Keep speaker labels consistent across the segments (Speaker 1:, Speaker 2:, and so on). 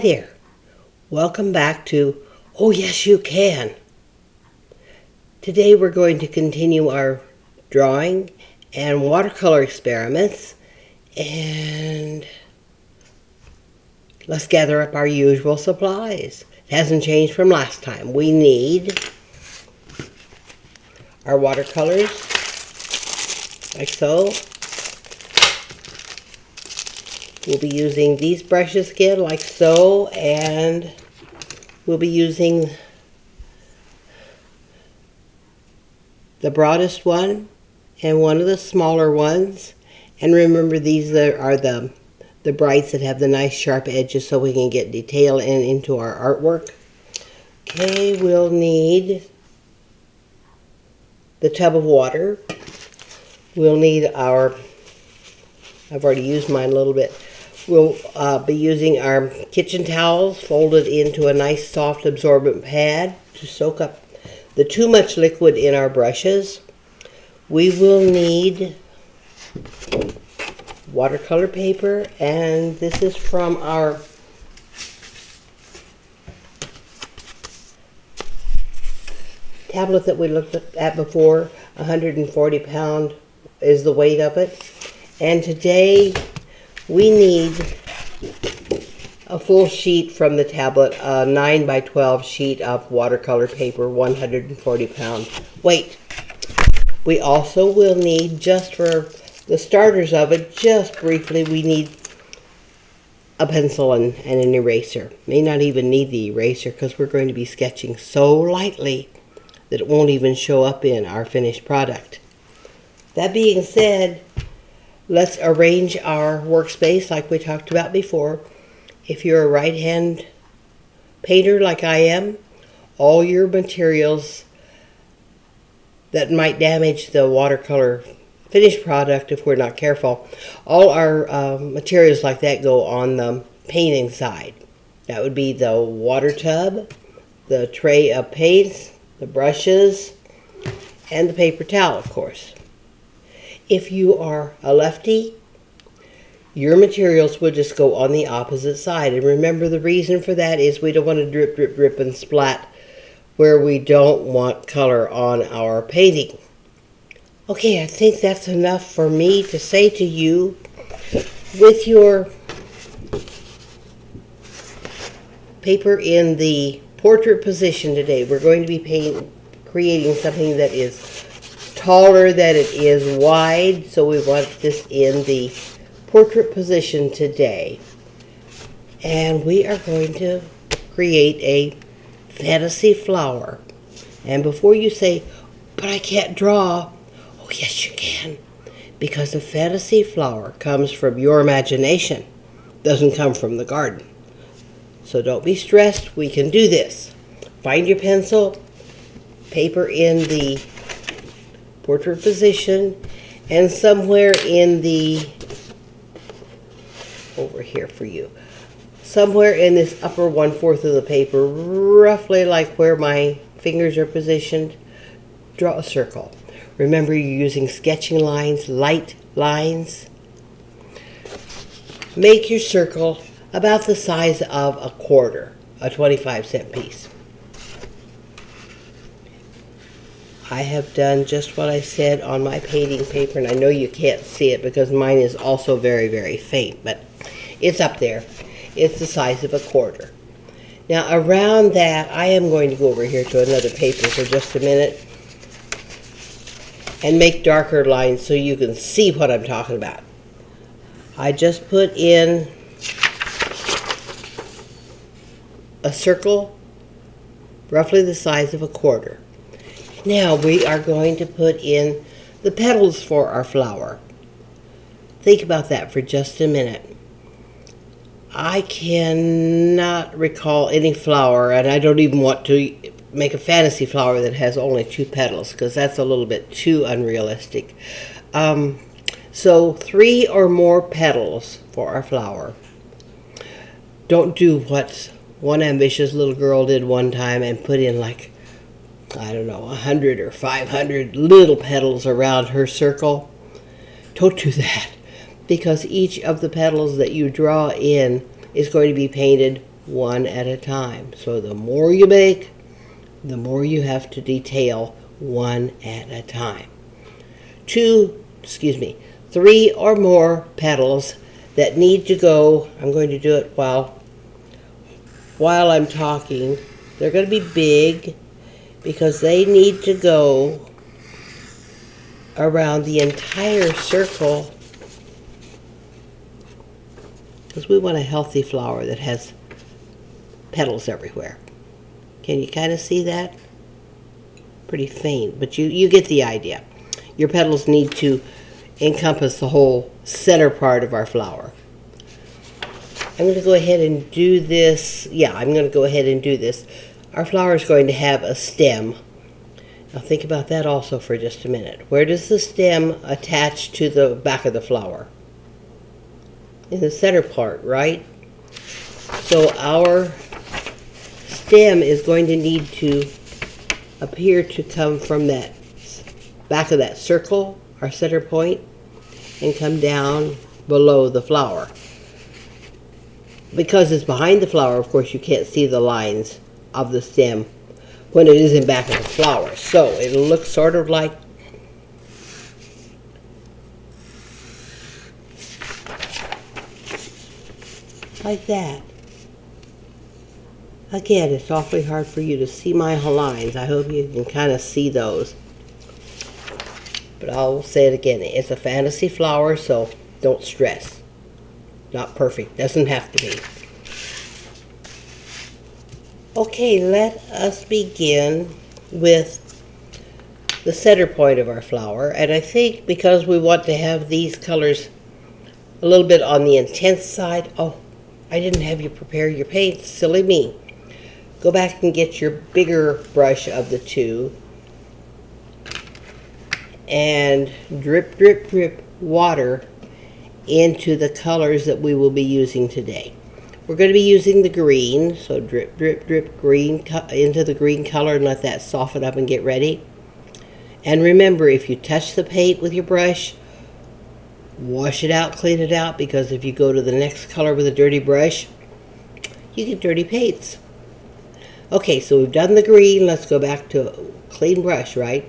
Speaker 1: there. Welcome back to Oh Yes You Can. Today we're going to continue our drawing and watercolor experiments, and let's gather up our usual supplies. It hasn't changed from last time. We need our watercolors, like so. We'll be using these brushes again, like so, and we'll be using the broadest one and one of the smaller ones. And remember, these are the brights that have the nice sharp edges so we can get detail into our artwork. Okay, we'll need the tub of water. We'll need our, I've already used mine a little bit. We'll be using our kitchen towels folded into a nice soft absorbent pad to soak up the too much liquid in our brushes. We will need watercolor paper, and this is from our tablet that we looked at before. 140 pound is the weight of it. And today we need a full sheet from the tablet, a 9 by 12 sheet of watercolor paper, 140 pound weight. We also will need, just for the starters of it, just briefly, we need a pencil and an eraser. May not even need the eraser because we're going to be sketching so lightly that it won't even show up in our finished product. That being said, let's arrange our workspace like we talked about before. If you're a right-hand painter like I am, all your materials that might damage the watercolor finished product if we're not careful, all our materials like that go on the painting side. That would be the water tub, the tray of paints, the brushes, and the paper towel, of course. If you are a lefty, your materials will just go on the opposite side. And remember, the reason for that is we don't want to drip, drip, drip, and splat where we don't want color on our painting. Okay, I think that's enough for me to say to you. With your paper in the portrait position today, we're going to be creating something that is taller than it is wide, so we want this in the portrait position today. And we are going to create a fantasy flower. And before you say, but I can't draw, oh yes you can, because a fantasy flower comes from your imagination, doesn't come from the garden. So don't be stressed, we can do this. Find your pencil, paper in the portrait position, and somewhere in the, over here for you, somewhere in this upper 1/4 of the paper, roughly like where my fingers are positioned, draw a circle. Remember, you're using sketching lines, light lines. Make your circle about the size of a quarter, a 25-cent piece. I have done just what I said on my painting paper, and I know you can't see it because mine is also very, very faint, but it's up there. It's the size of a quarter. Now around that, I am going to go over here to another paper for just a minute and make darker lines so you can see what I'm talking about. I just put in a circle roughly the size of a quarter. Now we are going to put in the petals for our flower. Think about that for just a minute. I cannot recall any flower, and I don't even want to make a fantasy flower that has only 2 petals, because that's a little bit too unrealistic. So 3 or more petals for our flower. Don't do what one ambitious little girl did one time and put in like, I don't know, 100 or 500 little petals around her circle. Don't do that, because each of the petals that you draw in is going to be painted one at a time. So the more you make, the more you have to detail one at a time. 3 or more petals that need to go. I'm going to do it while I'm talking. They're going to be big because they need to go around the entire circle, because we want a healthy flower that has petals everywhere. Can you kind of see that? Pretty faint, but you get the idea. Your petals need to encompass the whole center part of our flower. I'm going to go ahead and do this. Yeah, I'm going to go ahead and do this. Our flower is going to have a stem. Now think about that also for just a minute. Where does the stem attach to the back of the flower? In the center part, right? So our stem is going to need to appear to come from that back of that circle, our center point, and come down below the flower. Because it's behind the flower, of course, you can't see the lines of the stem when it is in back of the flower. So it'll look sort of like that. Again, it's awfully hard for you to see my lines. I hope you can kind of see those. But I'll say it again. It's a fantasy flower, so don't stress. Not perfect. Doesn't have to be. Okay, let us begin with the center point of our flower. And I think because we want to have these colors a little bit on the intense side. Oh, I didn't have you prepare your paint. Silly me. Go back and get your bigger brush of the two. And drip, drip, drip water into the colors that we will be using today. We're going to be using the green, so drip, drip, drip green into the green color and let that soften up and get ready. And remember, if you touch the paint with your brush, wash it out, clean it out, because if you go to the next color with a dirty brush, you get dirty paints. Okay, so we've done the green. Let's go back to a clean brush, right?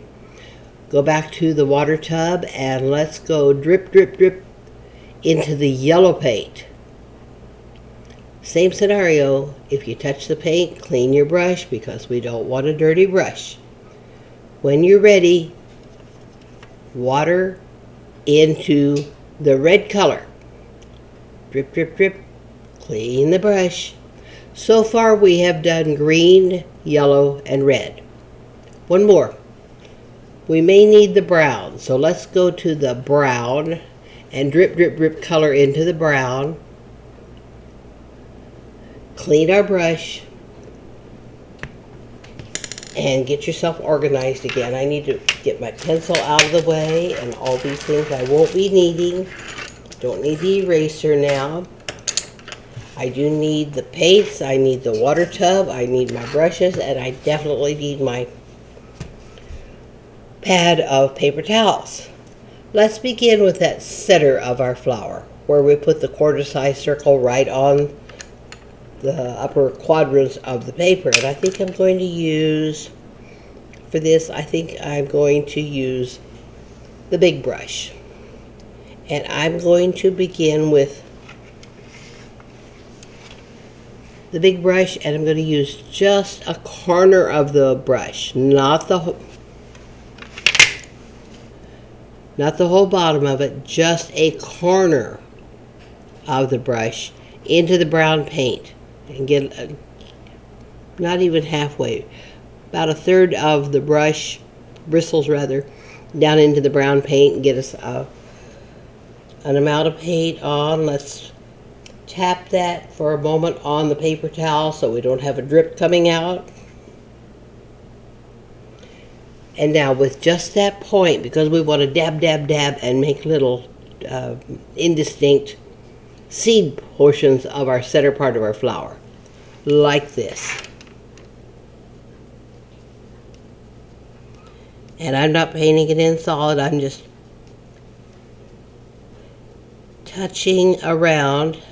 Speaker 1: Go back to the water tub and let's go drip, drip, drip into the yellow paint. Same scenario. If you touch the paint, clean your brush because we don't want a dirty brush. When you're ready, water into the red color. Drip, drip, drip. Clean the brush. So far we have done green, yellow, and red. One more. We may need the brown, so let's go to the brown and drip, drip, drip color into the brown. Clean our brush and get yourself organized again. I need to get my pencil out of the way and all these things I won't be needing. Don't need the eraser now. I do need the paints, I need the water tub, I need my brushes, and I definitely need my pad of paper towels. Let's begin with that center of our flower, where we put the quarter-size circle right on the upper quadrants of the paper. And I think I'm going to use, for this, I think I'm going to use the big brush. And I'm going to begin with the big brush, and I'm going to use just a corner of the brush, not the whole bottom of it, just a corner of the brush into the brown paint. And get not even halfway, about a third of the brush, bristles rather, down into the brown paint and get us an amount of paint on. Let's tap that for a moment on the paper towel so we don't have a drip coming out. And now with just that point, because we want to dab, dab, dab and make little indistinct seed portions of our center part of our flower, like this. And I'm not painting it in solid, I'm just touching around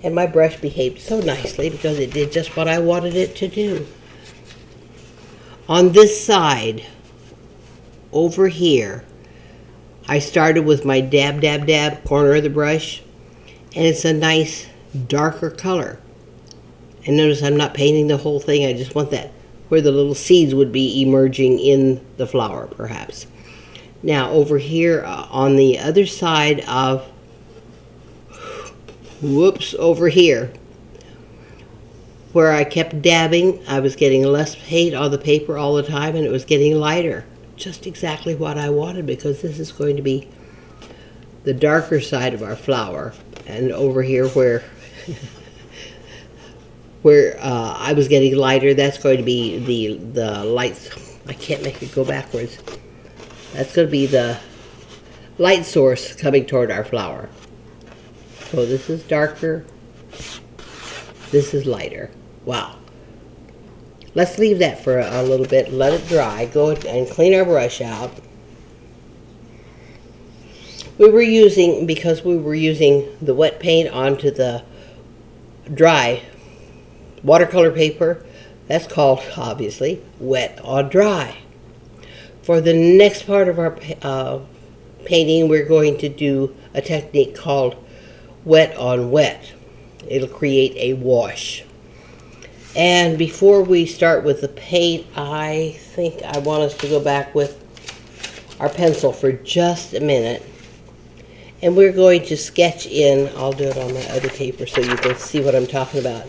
Speaker 1: And my brush behaved so nicely because it did just what I wanted it to do. On this side, over here, I started with my dab, dab, dab corner of the brush, and it's a nice darker color. And notice I'm not painting the whole thing, I just want that where the little seeds would be emerging in the flower, perhaps. Now over here on the other side of, over here, where I kept dabbing, I was getting less paint on the paper all the time, and it was getting lighter. Just exactly what I wanted, because this is going to be the darker side of our flower. And over here where I was getting lighter, that's going to be the lights. I can't make it go backwards. That's going to be the light source coming toward our flower. So this is darker, this is lighter. Wow. Let's leave that for a little bit, let it dry, go and clean our brush out. Because we were using the wet paint onto the dry watercolor paper, that's called, obviously, wet on dry. For the next part of our painting, we're going to do a technique called wet on wet. It'll create a wash. And before we start with the paint, I think I want us to go back with our pencil for just a minute. And we're going to sketch in, I'll do it on my other paper so you can see what I'm talking about.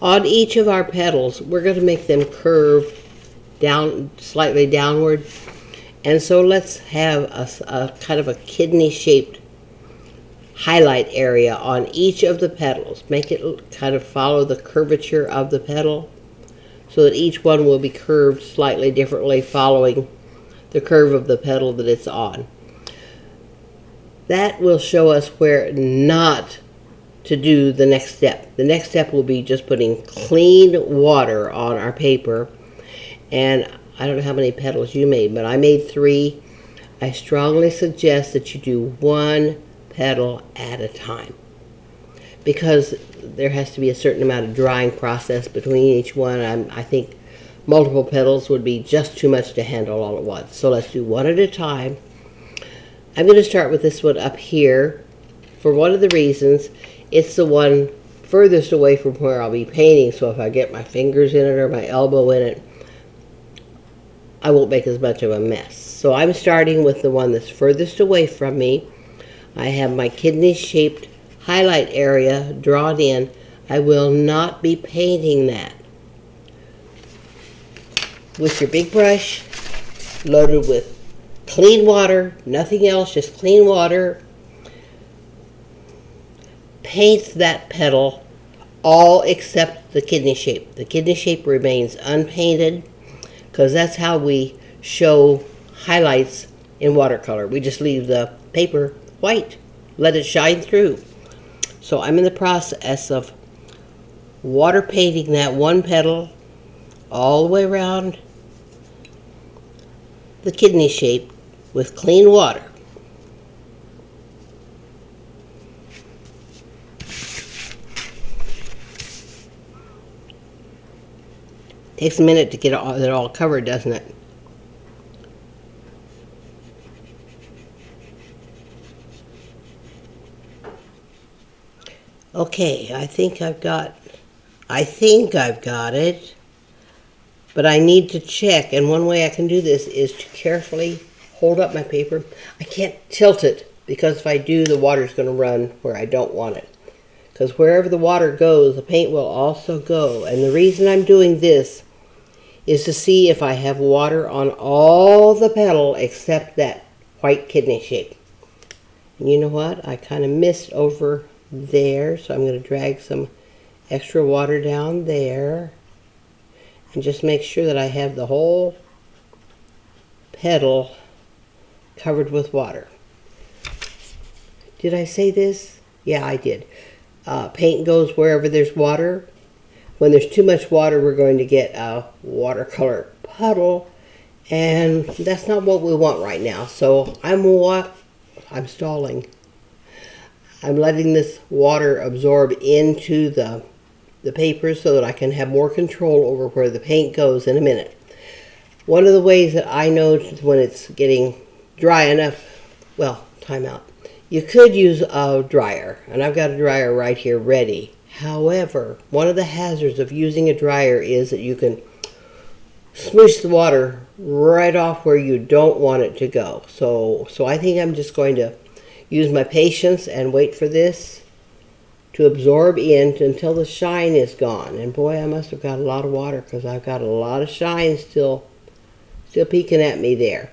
Speaker 1: On each of our petals, we're going to make them curve down, slightly downward. And so let's have a kind of a kidney-shaped highlight area on each of the petals. Make it kind of follow the curvature of the petal so that each one will be curved slightly differently following the curve of the petal that it's on. That will show us where not to do the next step. The next step will be just putting clean water on our paper. And I don't know how many petals you made, but I made 3. I strongly suggest that you do 1 petal at a time, because there has to be a certain amount of drying process between each one. I think multiple petals would be just too much to handle all at once. So let's do 1 at a time. I'm going to start with this one up here for one of the reasons. It's the one furthest away from where I'll be painting, so if I get my fingers in it or my elbow in it, I won't make as much of a mess. So I'm starting with the one that's furthest away from me. I have my kidney-shaped highlight area drawn in. I will not be painting that. With your big brush, loaded with clean water, nothing else, just clean water, paint that petal, all except the kidney shape. The kidney shape remains unpainted, because that's how we show highlights in watercolor. We just leave the paper white, let it shine through. So I'm in the process of water painting that one petal all the way around the kidney shape with clean water. Takes a minute to get it all covered, doesn't it? Okay, I think I've got it, but I need to check, and one way I can do this is to carefully hold up my paper. I can't tilt it, because if I do, the water's going to run where I don't want it. Because wherever the water goes, the paint will also go. And the reason I'm doing this is to see if I have water on all the petal except that white kidney shape. And you know what? I kind of missed over there, so I'm going to drag some extra water down there and just make sure that I have the whole petal covered with water. Did I say this? Yeah, I did. Paint goes wherever there's water. When there's too much water, we're going to get a watercolor puddle, And that's not what we want right now. So I'm stalling. I'm letting this water absorb into the paper so that I can have more control over where the paint goes in a minute. One of the ways that I know when it's getting dry enough, well, time out. You could use a dryer, and I've got a dryer right here ready. However, one of the hazards of using a dryer is that you can smoosh the water right off where you don't want it to go. So I think I'm just going to use my patience and wait for this to absorb in until the shine is gone. And boy, I must have got a lot of water because I've got a lot of shine still peeking at me there.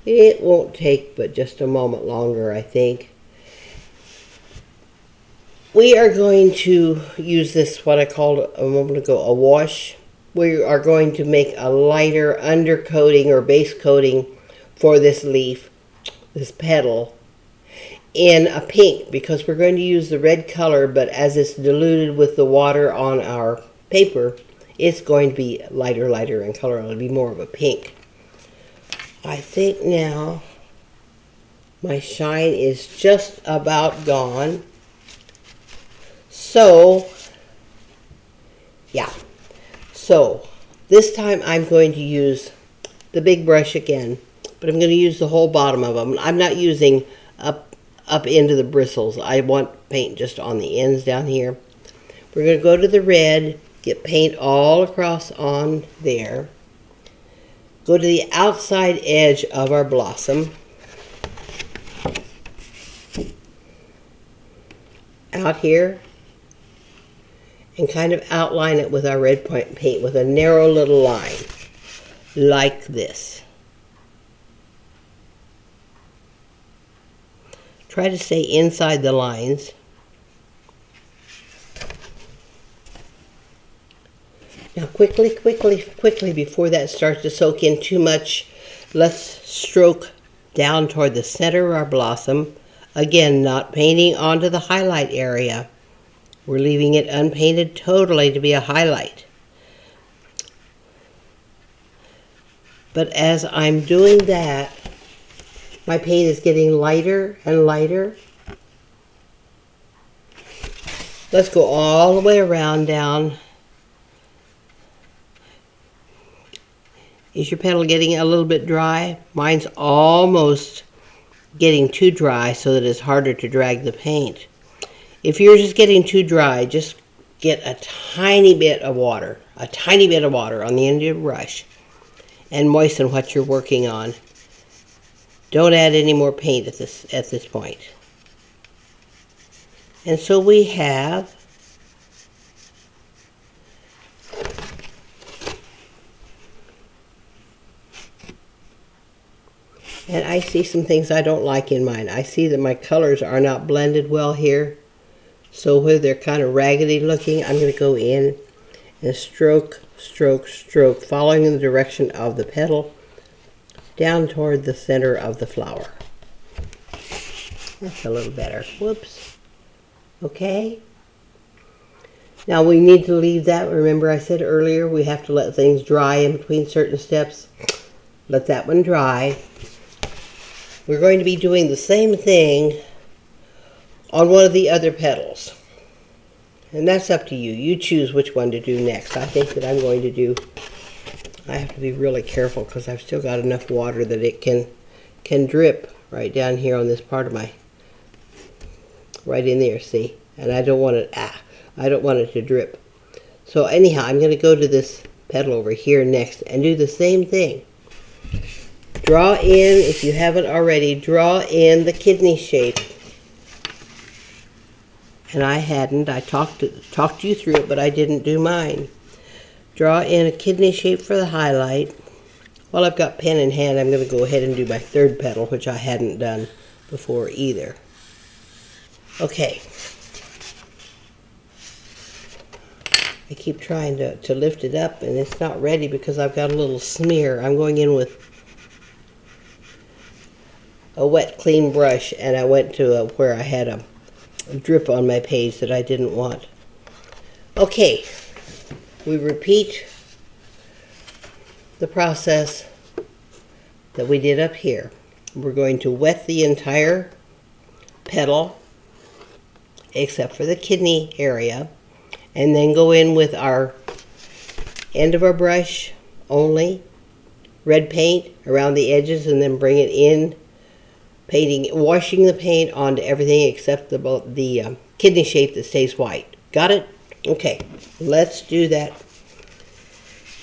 Speaker 1: It won't take but just a moment longer, I think. We are going to use this, what I called a moment ago, a wash. We are going to make a lighter undercoating or base coating for this leaf, this petal, in a pink, because we're going to use the red color, but as it's diluted with the water on our paper, it's going to be lighter in color. It'll be more of a pink. I think now my shine is just about gone. So, yeah. So, this time I'm going to use the big brush again, but I'm going to use the whole bottom of them. I'm not using up into the bristles. I want paint just on the ends down here. We're going to go to the red, get paint all across on there. Go to the outside edge of our blossom. Out here. And kind of outline it with our red paint with a narrow little line. Like this. Try to stay inside the lines. Now quickly, before that starts to soak in too much, let's stroke down toward the center of our blossom. Again, not painting onto the highlight area. We're leaving it unpainted totally to be a highlight. But as I'm doing that, my paint is getting lighter and lighter. Let's go all the way around down. Is your petal getting a little bit dry? Mine's almost getting too dry so that it's harder to drag the paint. If yours is getting too dry, just get a tiny bit of water on the end of your brush and moisten what you're working on. Don't add any more paint at this point. And so we have and I see some things I don't like in mine. I see that my colors are not blended well here. So where they're kind of raggedy looking, I'm going to go in and stroke, following in the direction of the petal down toward the center of the flower. That's a little better. Whoops. Okay. Now we need to leave that. Remember I said earlier we have to let things dry in between certain steps. Let that one dry. We're going to be doing the same thing on one of the other petals. And that's up to you. You choose which one to do next. I think that I'm going to do, I have to be really careful because I've still got enough water that it can drip right down here on this part of my, right in there, see? And I don't want it, I don't want it to drip. So anyhow, I'm going to go to this petal over here next and do the same thing. Draw in, if you haven't already, draw in the kidney shape. And I hadn't. I talked you through it, but I didn't do mine. Draw in a kidney shape for the highlight. While I've got pen in hand, I'm going to go ahead and do my third petal, which I hadn't done before either. Okay. I keep trying to lift it up, and it's not ready because I've got a little smear. I'm going in with a wet, clean brush, and I went to where I had a drip on my page that I didn't want. Okay, we repeat the process that we did up here. We're going to wet the entire petal except for the kidney area, and then go in with our end of our brush only, red paint around the edges, and then bring it in, washing the paint onto everything except the kidney shape that stays white. Got it? Okay, let's do that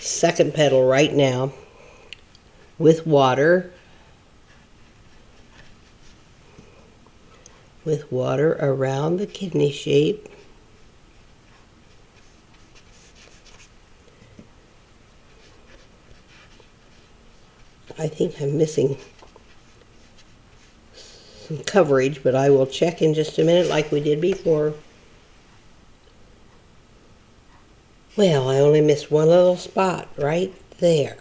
Speaker 1: second petal right now with water. With water around the kidney shape. I think I'm missing some coverage, but I will check in just a minute like we did before. Well, I only missed one little spot right there.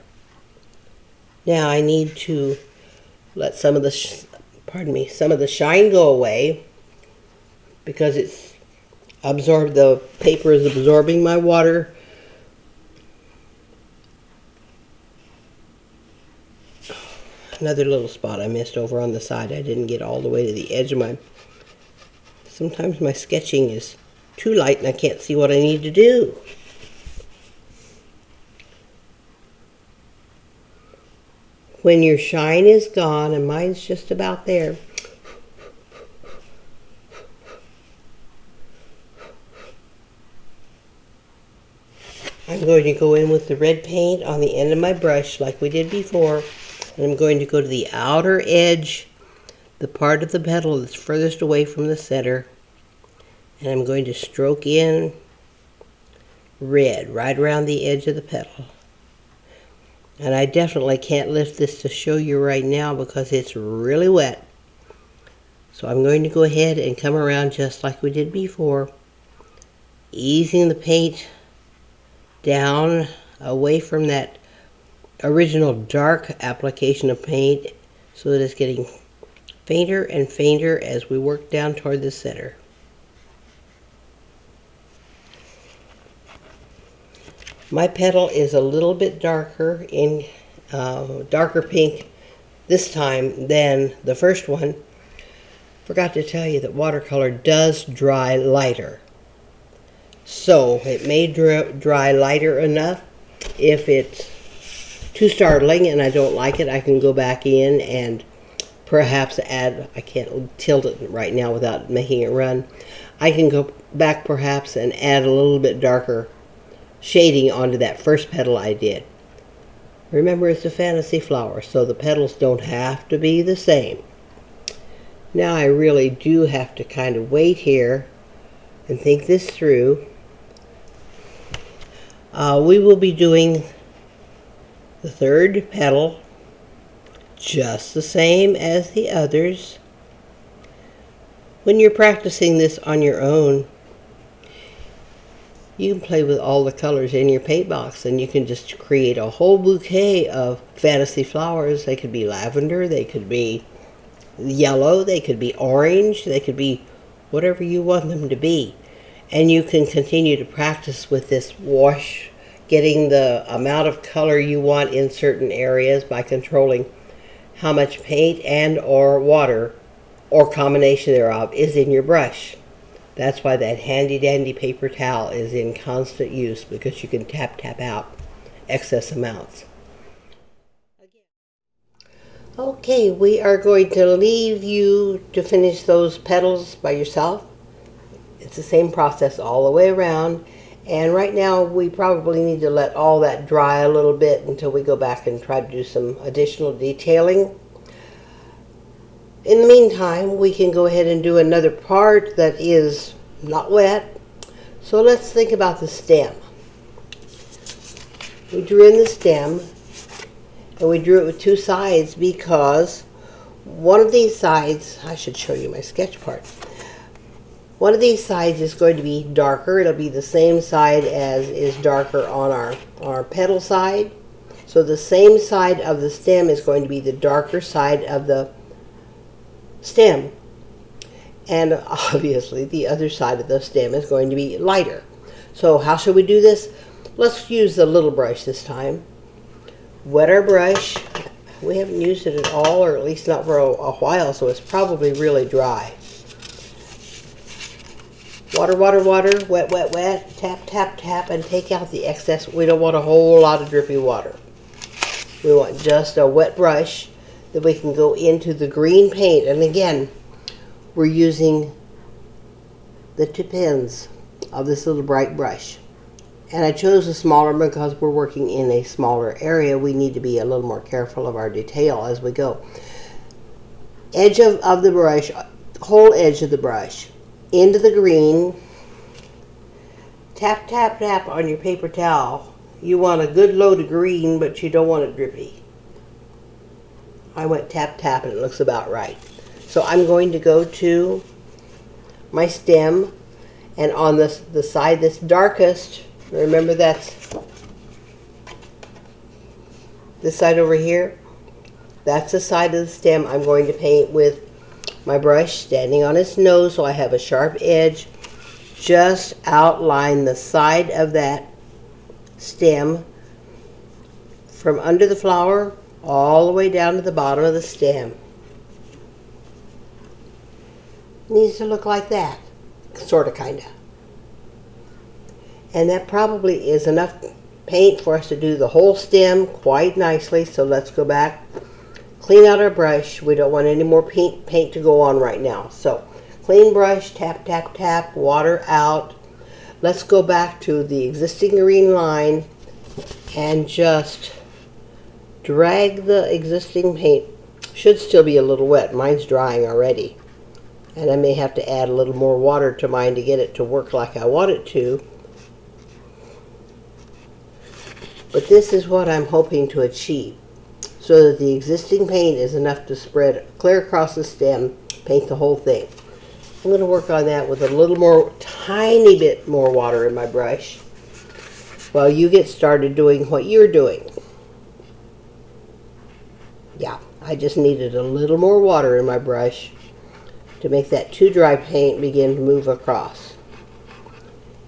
Speaker 1: Now I need to let some of the shine go away because the paper is absorbing my water. Another little spot I missed over on the side. I didn't get all the way to the edge of sometimes my sketching is too light and I can't see what I need to do. When your shine is gone, and mine's just about there, I'm going to go in with the red paint on the end of my brush like we did before, and I'm going to go to the outer edge, the part of the petal that's furthest away from the center, and I'm going to stroke in red right around the edge of the petal. And I definitely can't lift this to show you right now because it's really wet. So I'm going to go ahead and come around just like we did before, easing the paint down away from that original dark application of paint so that it's getting fainter and fainter as we work down toward the center. My petal is a little bit darker in darker pink this time than the first one. Forgot to tell you that watercolor does dry lighter. So it may dry lighter enough. If it's too startling and I don't like it, I can go back in and perhaps add, I can't tilt it right now without making it run. I can go back perhaps and add a little bit darker shading onto that first petal I did. Remember, it's a fantasy flower, so the petals don't have to be the same. Now I really do have to kind of wait here and think this through. We will be doing the third petal just the same as the others. When you're practicing this on your own, you can play with all the colors in your paint box and you can just create a whole bouquet of fantasy flowers. They could be lavender, they could be yellow, they could be orange, they could be whatever you want them to be. And you can continue to practice with this wash, getting the amount of color you want in certain areas by controlling how much paint and or water or combination thereof is in your brush. That's why that handy dandy paper towel is in constant use, because you can tap out excess amounts. Okay, we are going to leave you to finish those petals by yourself. It's the same process all the way around. And right now we probably need to let all that dry a little bit until we go back and try to do some additional detailing. In the meantime, we can go ahead and do another part that is not wet. So let's think about the stem. We drew in the stem, and we drew it with two sides because one of these sides, I should show you my sketch part. One of these sides is going to be darker. It'll be the same side as is darker on our petal side. So the same side of the stem is going to be the darker side of the stem. And obviously the other side of the stem is going to be lighter. So how should we do this? Let's use the little brush this time. wet our brush. We haven't used it at all, or at least not for a while, so it's probably really dry. Water, water, water, wet, wet, wet, tap, tap, tap, and take out the excess. We don't want a whole lot of drippy water. We want just a wet brush that we can go into the green paint. And again, we're using the tip ends of this little bright brush. And I chose a smaller because we're working in a smaller area. We need to be a little more careful of our detail as we go. Edge of the brush, whole edge of the brush, into the green. Tap, tap, tap on your paper towel. You want a good load of green, but you don't want it drippy. I went tap, tap, and it looks about right. So I'm going to go to my stem, and on the side that's darkest, remember that's this side over here, that's the side of the stem I'm going to paint with my brush standing on its nose, so I have a sharp edge. Just outline the side of that stem from under the flower all the way down to the bottom of the stem. Needs to look like that, sort of, kind of. And that probably is enough paint for us to do the whole stem quite nicely. So let's go back, clean out our brush. We don't want any more paint to go on right now. So clean brush, tap, tap, tap, water out. Let's go back to the existing green line and just drag the existing paint. Should still be a little wet. Mine's drying already. And I may have to add a little more water to mine to get it to work like I want it to. But this is what I'm hoping to achieve, so that the existing paint is enough to spread clear across the stem, paint the whole thing. I'm going to work on that with a little more, tiny bit more water in my brush while you get started doing what you're doing. Yeah, I just needed a little more water in my brush to make that too dry paint begin to move across.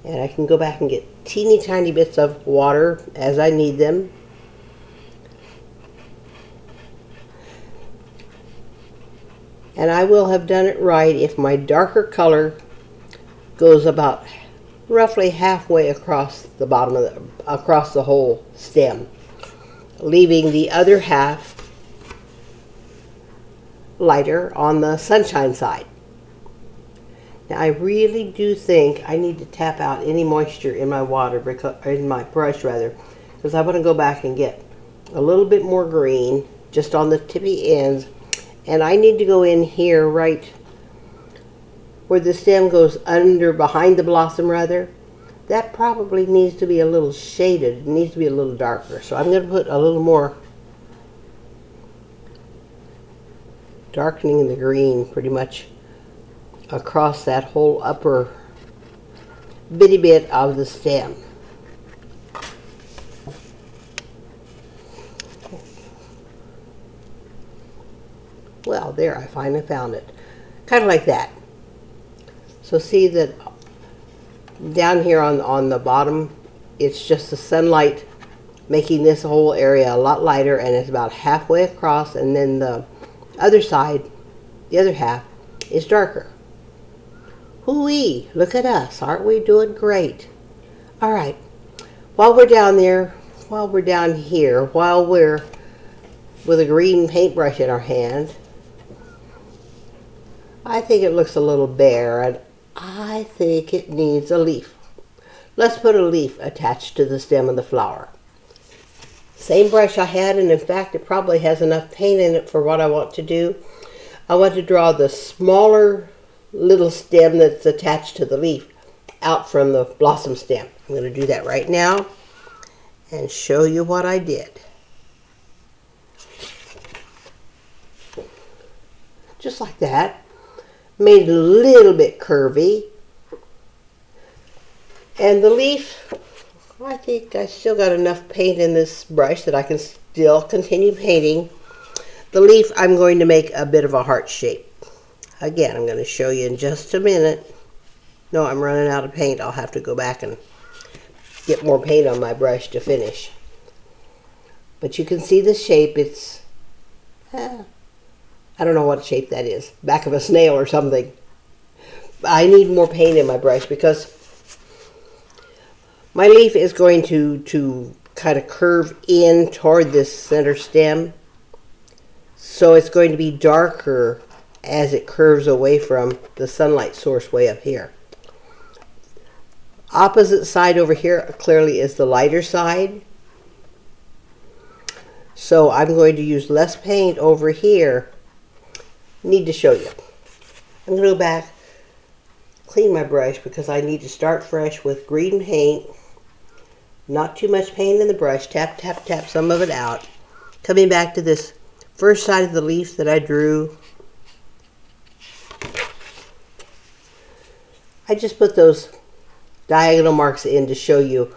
Speaker 1: And I can go back and get teeny tiny bits of water as I need them. And I will have done it right if my darker color goes about roughly halfway across the bottom of across the whole stem, leaving the other half lighter on the sunshine side. Now I really do think I need to tap out any moisture in my water, in my brush rather, because I want to go back and get a little bit more green just on the tippy ends, and I need to go in here right where the stem goes under, behind the blossom rather. That probably needs to be a little shaded. It needs to be a little darker. So I'm going to put a little more darkening in the green pretty much across that whole upper bitty bit of the stem. Well, there, I finally found it. Kind of like that. So see that down here on the bottom, it's just the sunlight making this whole area a lot lighter, and it's about halfway across, and then the other side, the other half, is darker. Hoo-wee, look at us. Aren't we doing great? All right. While we're down there, while we're down here, while we're with a green paintbrush in our hand, I think it looks a little bare, and I think it needs a leaf. Let's put a leaf attached to the stem of the flower. Same brush I had, and in fact it probably has enough paint in it for what I want to do. I want to draw the smaller little stem that's attached to the leaf out from the blossom stem. I'm going to do that right now and show you what I did. Just like that. Made it a little bit curvy. And the leaf, I think I still got enough paint in this brush that I can still continue painting. The leaf, I'm going to make a bit of a heart shape. Again, I'm going to show you in just a minute. No, I'm running out of paint. I'll have to go back and get more paint on my brush to finish. But you can see the shape. It's, I don't know what shape that is. Back of a snail or something. I need more paint in my brush because my leaf is going to kind of curve in toward this center stem. So it's going to be darker as it curves away from the sunlight source way up here. Opposite side over here clearly is the lighter side. So I'm going to use less paint over here. Need to show you. I'm going to go back, clean my brush because I need to start fresh with green paint. Not too much paint in the brush. Tap, tap, tap some of it out. Coming back to this first side of the leaf that I drew. I just put those diagonal marks in to show you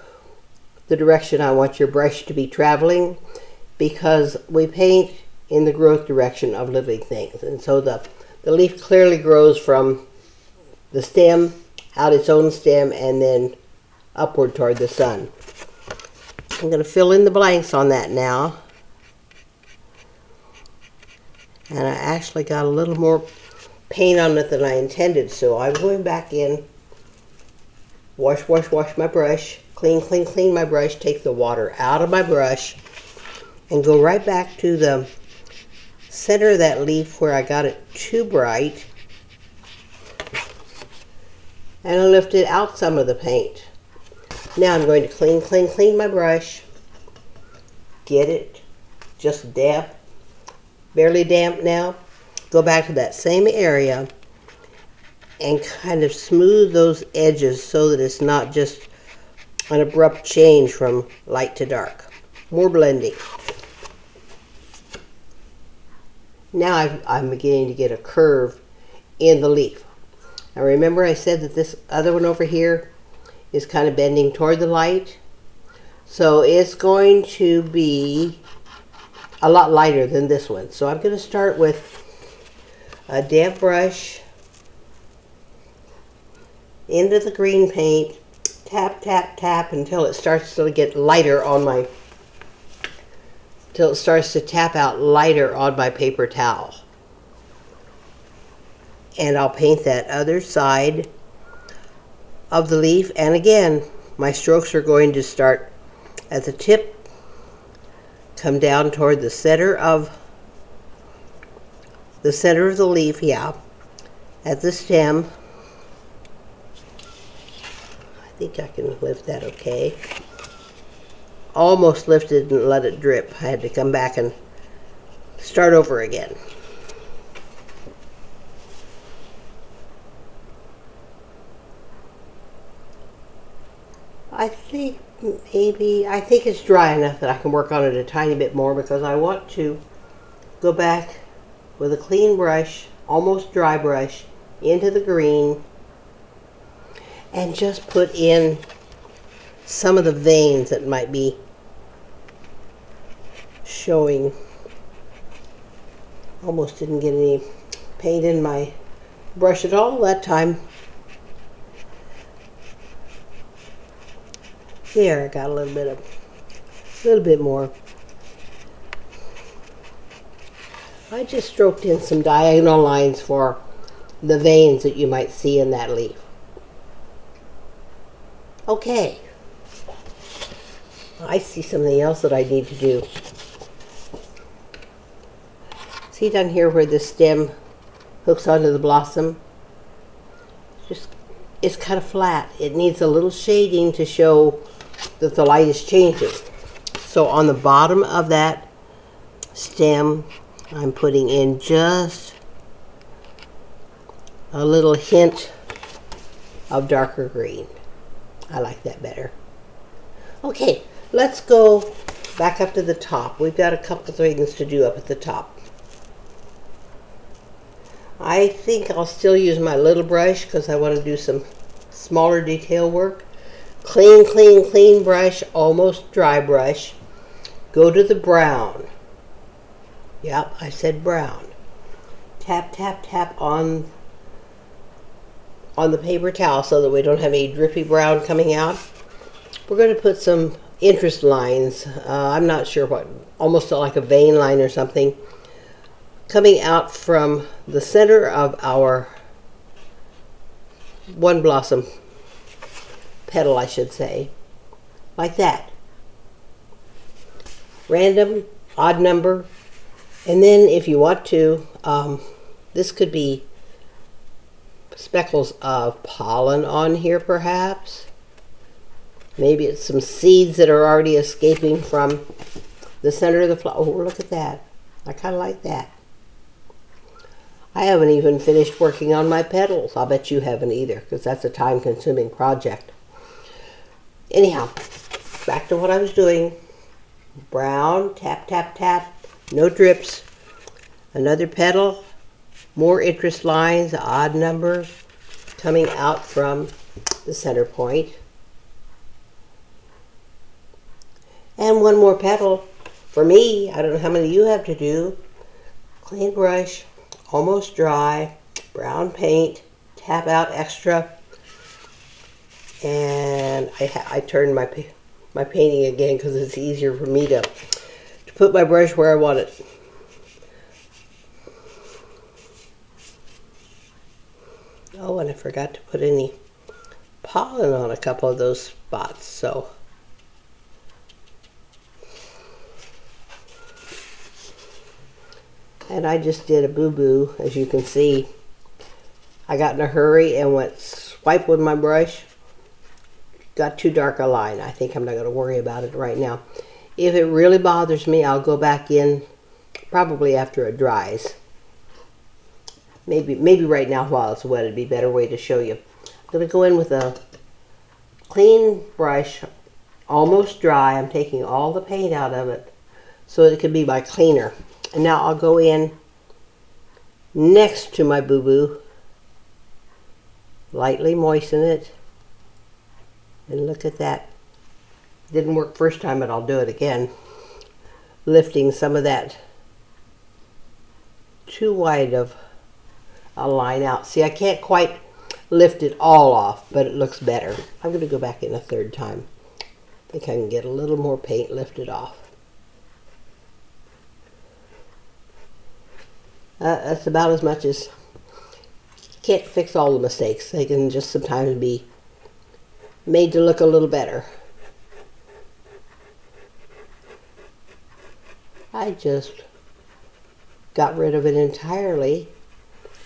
Speaker 1: the direction I want your brush to be traveling, because we paint in the growth direction of living things. And so the leaf clearly grows from the stem, out its own stem, and then upward toward the sun. I'm going to fill in the blanks on that now. And I actually got a little more paint on it than I intended, so I'm going back in, wash my brush, clean my brush, take the water out of my brush, and go right back to the center of that leaf where I got it too bright, and I lifted out some of the paint. Now I'm going to clean my brush, get it just damp, barely damp now. Go back to that same area and kind of smooth those edges so that it's not just an abrupt change from light to dark. More blending. Now I'm beginning to get a curve in the leaf. Now remember I said that this other one over here is kind of bending toward the light. So it's going to be a lot lighter than this one. So I'm going to start with a damp brush into the green paint, tap, tap, tap until it starts to get lighter on my, till it starts to tap out lighter on my paper towel. And I'll paint that other side of the leaf. And again, my strokes are going to start at the tip, come down toward the center of the leaf, at the stem. I think I can lift that okay. Almost lifted and let it drip. I had to come back and start over again. I think it's dry enough that I can work on it a tiny bit more, because I want to go back with a clean brush, almost dry brush, into the green and just put in some of the veins that might be showing. Almost didn't get any paint in my brush at all that time. There, I got a little bit more. I just stroked in some diagonal lines for the veins that you might see in that leaf. Okay. I see something else that I need to do. See down here where the stem hooks onto the blossom? It's kind of flat. It needs a little shading to show that the light is changing. So on the bottom of that stem, I'm putting in just a little hint of darker green. I like that better. Okay, let's go back up to the top. We've got a couple things to do up at the top. I think I'll still use my little brush because I want to do some smaller detail work. Clean brush, almost dry brush. Go to the brown. Yep, I said brown. Tap, tap, tap on the paper towel so that we don't have any drippy brown coming out. We're going to put some interest lines. I'm not sure what, almost like a vein line or something, coming out from the center of our one blossom petal, I should say, like that. Random, odd number, and then if you want to, this could be speckles of pollen on here perhaps. Maybe it's some seeds that are already escaping from the center of the flower. Oh, look at that. I kind of like that. I haven't even finished working on my petals. I'll bet you haven't either, because that's a time-consuming project. Anyhow, back to what I was doing. Brown, tap, tap, tap. No drips. Another petal. More interest lines, odd number, coming out from the center point. And one more petal. For me, I don't know how many you have to do. Clean brush, almost dry, brown paint, tap out extra. And I turned my painting again because it's easier for me to put my brush where I want it. Oh, and I forgot to put any pollen on a couple of those spots, so. And I just did a boo-boo, as you can see. I got in a hurry and went swipe with my brush. Got too dark a line. I think I'm not going to worry about it right now. If it really bothers me, I'll go back in probably after it dries. Maybe right now while it's wet, it'd be a better way to show you. I'm going to go in with a clean brush, almost dry. I'm taking all the paint out of it so that it can be my cleaner. And now I'll go in next to my boo-boo, lightly moisten it, and look at that. Didn't work first time, but I'll do it again. Lifting some of that too wide of a line out. See, I can't quite lift it all off, but it looks better. I'm going to go back in a third time. I think I can get a little more paint lifted off. That's about as much as... Can't fix all the mistakes. They can just sometimes be made to look a little better. I just got rid of it entirely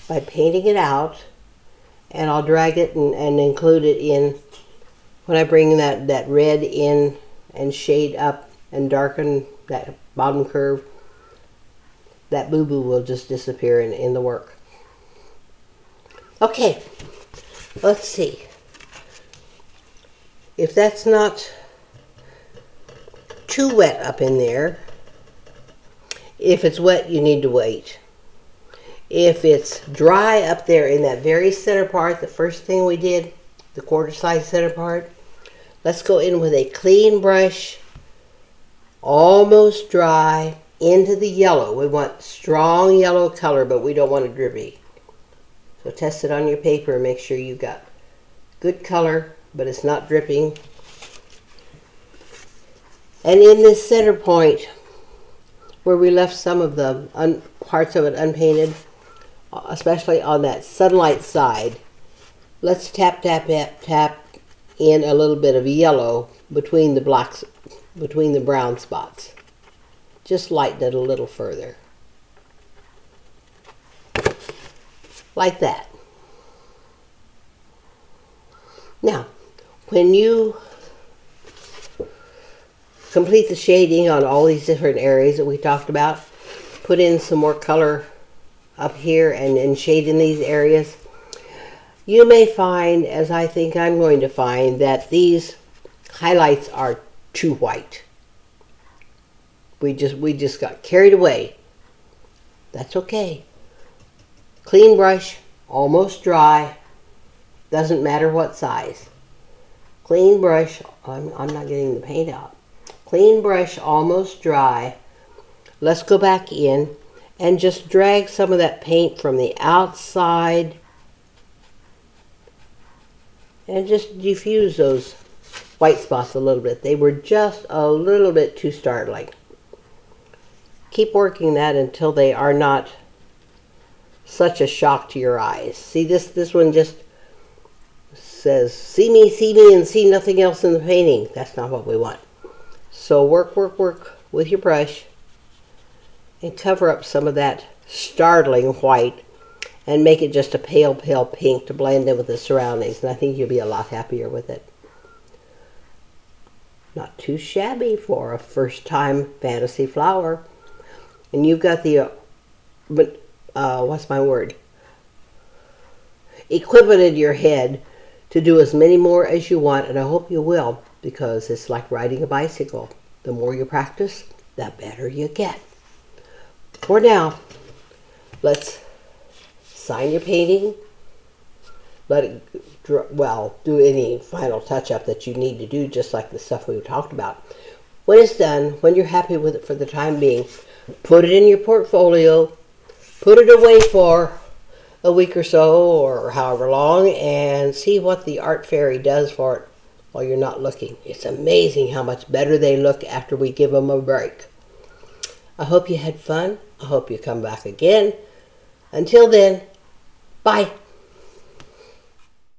Speaker 1: by painting it out, and I'll drag it and include it in when I bring that red in and shade up and darken that bottom curve. That boo-boo will just disappear in the work. Okay, let's see. If that's not too wet up in there, if it's wet, you need to wait. If it's dry up there in that very center part, the first thing we did, the quarter size center part, let's go in with a clean brush, almost dry, into the yellow. We want strong yellow color, but we don't want it drippy. So test it on your paper and make sure you've got good color, but it's not dripping. And in this center point, where we left some of the parts of it unpainted, especially on that sunlight side, let's tap, tap, tap, tap in a little bit of yellow between the blacks, between the brown spots. Just lighten it a little further. Like that. Now, when you complete the shading on all these different areas that we talked about, put in some more color up here and shade in these areas, you may find, as I think I'm going to find, that these highlights are too white. We just got carried away. That's okay. Clean brush, almost dry, doesn't matter what size. Clean brush, I'm not getting the paint out. Clean brush, almost dry. Let's go back in and just drag some of that paint from the outside and just diffuse those white spots a little bit. They were just a little bit too startling. Keep working that until they are not such a shock to your eyes. See, this one just says, see me, and see nothing else in the painting. That's not what we want. So work with your brush and cover up some of that startling white and make it just a pale pink to blend in with the surroundings. And I think you'll be a lot happier with it. Not too shabby for a first-time fantasy flower. And you've got the, equipment in your head to do as many more as you want, and I hope you will, because it's like riding a bicycle. The more you practice, the better you get. For now, let's sign your painting. Let it, do any final touch-up that you need to do, just like the stuff we talked about. When it's done, when you're happy with it for the time being, put it in your portfolio, put it away for a week or so, or however long, and see what the art fairy does for it while you're not looking. It's amazing how much better they look after we give them a break. I hope you had fun. I hope you come back again. Until then, bye.